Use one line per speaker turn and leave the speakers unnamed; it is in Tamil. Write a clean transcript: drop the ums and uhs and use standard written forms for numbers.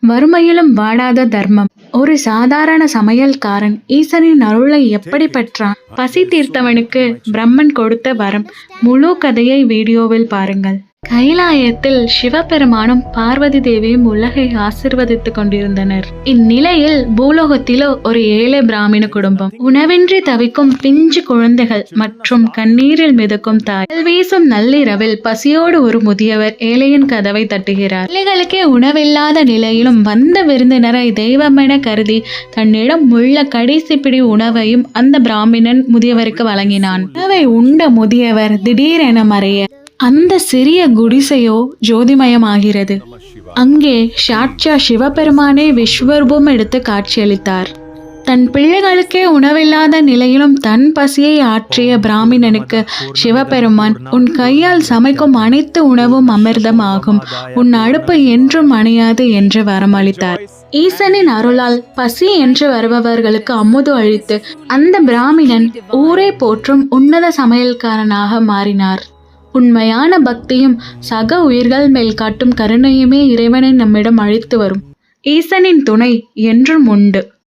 வறுமையிலும் வாடாத தர்மம். ஒரு சாதாரண சமையல்காரன் ஈசனின் அருளை எப்படி பெற்றான்? பசி தீர்த்தவனுக்கு பிரம்மன் கொடுத்த வரம். முழு கதையை வீடியோவில் பாருங்கள். கைலாயத்தில் சிவபெருமானும் பார்வதி தேவியும் உலகை ஆசிர்வதித்துக் கொண்டிருந்தனர். இந்நிலையில் பூலோகத்திலோ ஒரு ஏழை பிராமண குடும்பம். உணவின்றி தவிக்கும் பிஞ்சு குழந்தைகள் மற்றும் கண்ணீரில் மிதக்கும் தாய். வீசும் நள்ளிரவில் பசியோடு ஒரு முதியவர் ஏழையின் கதவை தட்டுகிறார். பிள்ளைகளுக்கே உணவில்லாத நிலையிலும் வந்த விருந்தினரை தெய்வமென கருதி தன்னிடம் உள்ள கடைசி பிடி உணவையும் அந்த பிராமணன் முதியவருக்கு வழங்கினான். உணவை உண்ட முதியவர் திடீரென மறைய அந்த சிறிய குடிசையோ ஜோதிமயமாகிறது. அங்கே சாட்சா சிவபெருமானே விஸ்வரூபம் எடுத்து காட்சியளித்தார். தன் பிள்ளைகளுக்கே உணவில்லாத நிலையிலும் தன் பசியை ஆற்றிய பிராமணனுக்கு சிவபெருமான், உன் கையால் சமைக்கும் அனைத்து உணவும் அமிர்தம் ஆகும், உன் அடுப்பு என்றும் அணையாது என்று வரமளித்தார். ஈசனின் அருளால் பசி என்று வருபவர்களுக்கு அமுது அளித்து அந்த பிராமணன் ஊரே போற்றும் உன்னத சமையல்காரனாக மாறினார். உண்மையான பக்தியும் சக உயிர்கள் மேல் காட்டும் கருணையுமே இறைவனை நம்மிடம் அழைத்து வரும். ஈசனின் துணை என்றும் உண்டு.